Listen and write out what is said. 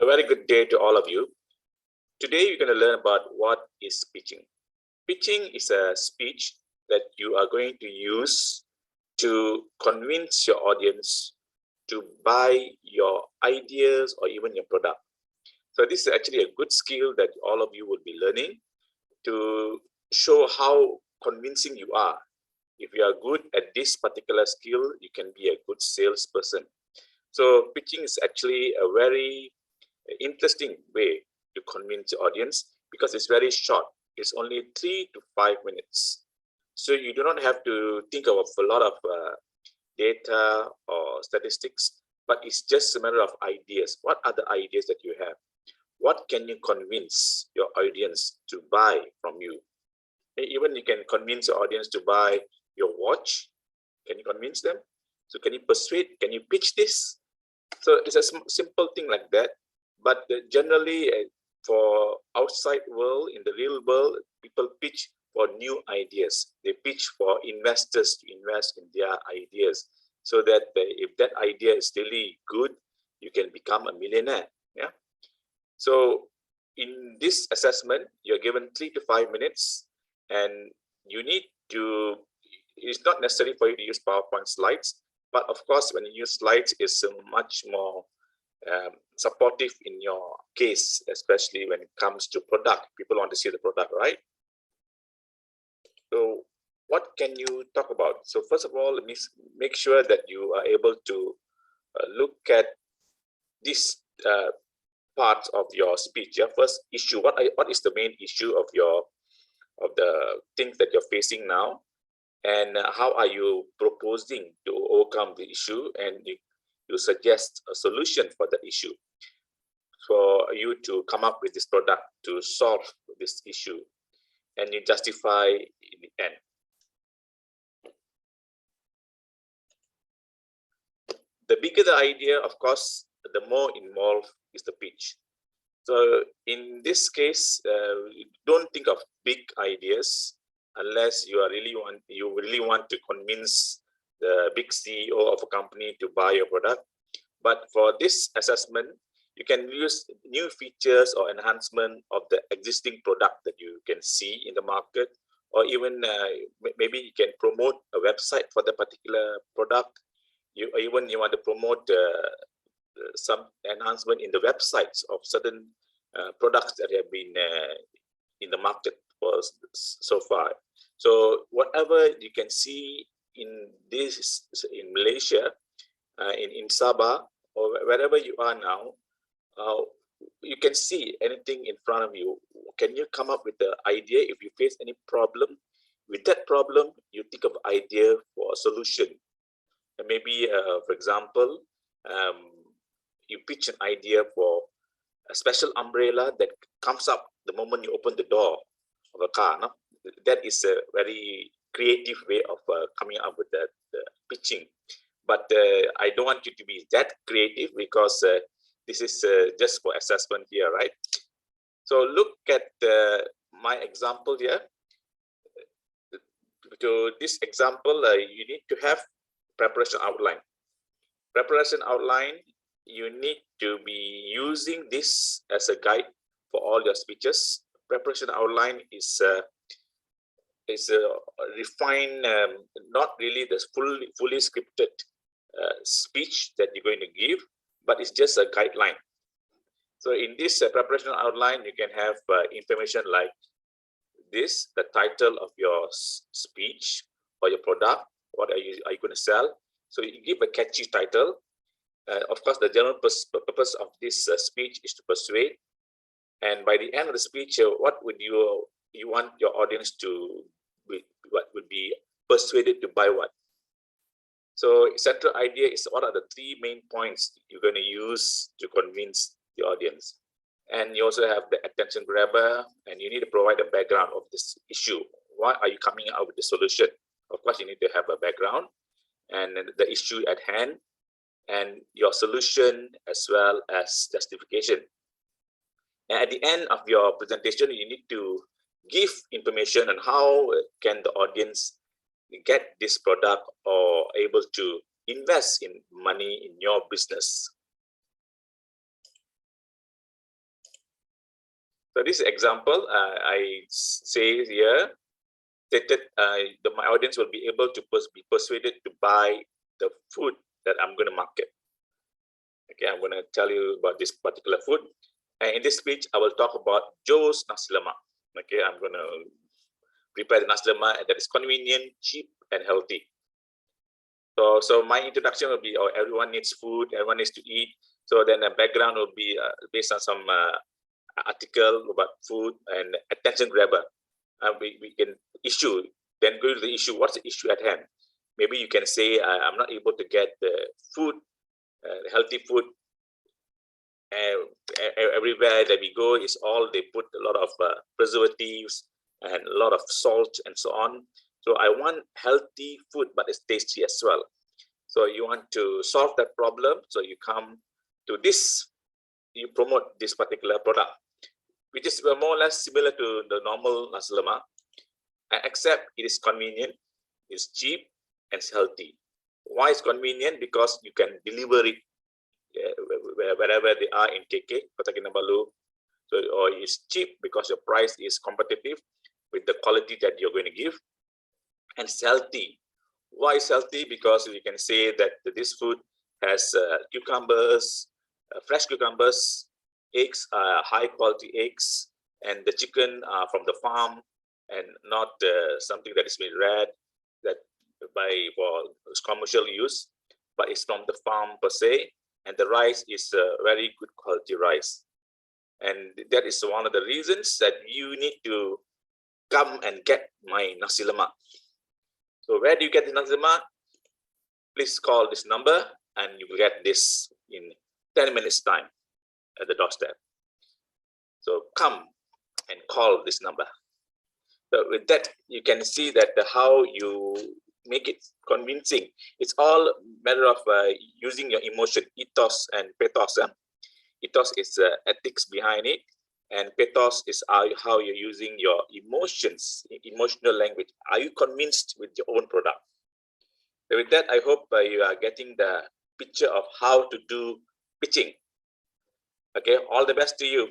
A very good day to all of you. Today you're going to learn about what is pitching. Pitching is a speech that you are going to use to convince your audience to buy your ideas or even your product. So this is actually a good skill that all of you will be learning to show how convincing you are. If you are good at this particular skill, you can be a good salesperson. So pitching is actually a very interesting way to convince the audience because it's very short. It's only 3 to 5 minutes. So you do not have to think of a lot of data or statistics, but it's just a matter of ideas. What are the ideas that you have? What can you convince your audience to buy from you? Even you can convince your audience to buy your watch. Can you convince them? So can you persuade? Can you pitch this? So it's a simple thing like that. But generally, for outside world, in the real world, people pitch for new ideas. They pitch for investors to invest in their ideas, so that if that idea is really good, you can become a millionaire. Yeah. So in this assessment, you're given 3 to 5 minutes, and you need to. It's not necessary for you to use PowerPoint slides, but of course, when you use slides, it's much more supportive in your case, especially when it comes to product. People want to see the product, right? So what can you talk about? So first of all, make sure that you are able to look at this part of your speech. Your first issue, what is the main issue of the things that you're facing now, and how are you proposing to overcome the issue, and you suggest a solution for that issue for you to come up with this product to solve this issue, and you justify in the end. The bigger the idea, of course, the more involved is the pitch. So in this case, don't think of big ideas unless you really want to convince the big CEO of a company to buy your product. But for this assessment, you can use new features or enhancement of the existing product that you can see in the market, or even maybe you can promote a website for the particular product. You want to promote some enhancement in the websites of certain products that have been in the market for so far. So whatever you can see in Malaysia, in Sabah, or wherever you are now, you can see anything in front of you. Can you come up with the idea? If you face any problem, with that problem, you think of idea for a solution. And maybe, for example, you pitch an idea for a special umbrella that comes up the moment you open the door of a car. No? That is a very creative way of coming up with the pitching. But I don't want you to be that creative, because this is just for assessment here, right? So look at my example here. To this example, you need to have preparation outline. Preparation outline, you need to be using this as a guide for all your speeches. Preparation outline is a refined, not really the fully scripted speech that you're going to give, but it's just a guideline. So in this preparation outline, you can have information like this: the title of your speech or your product. What are you going to sell? So you give a catchy title. Of course, the general purpose of this speech is to persuade. And by the end of the speech, what would you want your audience to what would be persuaded to buy what? So central idea is what are the 3 main points you're going to use to convince the audience. And you also have the attention grabber, and you need to provide a background of this issue. Why are you coming out with the solution? Of course, you need to have a background and the issue at hand, and your solution, as well as justification. And at the end of your presentation, you need to give information on how can the audience get this product or able to invest in money in your business. So this example, I say here, that my audience will be able to be persuaded to buy the food that I'm going to market. Okay, I'm going to tell you about this particular food. And in this speech, I will talk about Joe's nasi lemak. Okay, I'm going to prepare the nasi lemak that is convenient, cheap, and healthy. So my introduction will be, everyone needs food, everyone needs to eat. So then the background will be based on some article about food and attention grabber. We can issue, then go to the issue. What's the issue at hand? Maybe you can say, I'm not able to get the food, healthy food. Everywhere that we go is all, they put a lot of preservatives and a lot of salt and so on. So I want healthy food, but it's tasty as well. So you want to solve that problem. So you come to this, you promote this particular product, which is more or less similar to the normal nasi lemak, except it is convenient, it's cheap, and it's healthy. Why is convenient? Because you can deliver it wherever they are in KK, Kota Kinabalu. So, or it's cheap because your price is competitive with the quality that you're going to give, and it's healthy. Why is healthy? Because you can say that this food has cucumbers, fresh cucumbers, eggs, high quality eggs, and the chicken from the farm, and not something that is been reared that for commercial use, but it's from the farm per se. And the rice is very good quality rice. And that is one of the reasons that you need to come and get my nasi lemak. So where do you get the nasi lemak? Please call this number and you will get this in 10 minutes time at the doorstep. So come and call this number. So with that, you can see that how you make it convincing. It's all matter of using your emotion, ethos and pathos. Ethos is ethics behind it, and pathos is how you're using your emotions, emotional language. Are you convinced with your own product? So with that, I hope you are getting the picture of how to do pitching. Okay, all the best to you.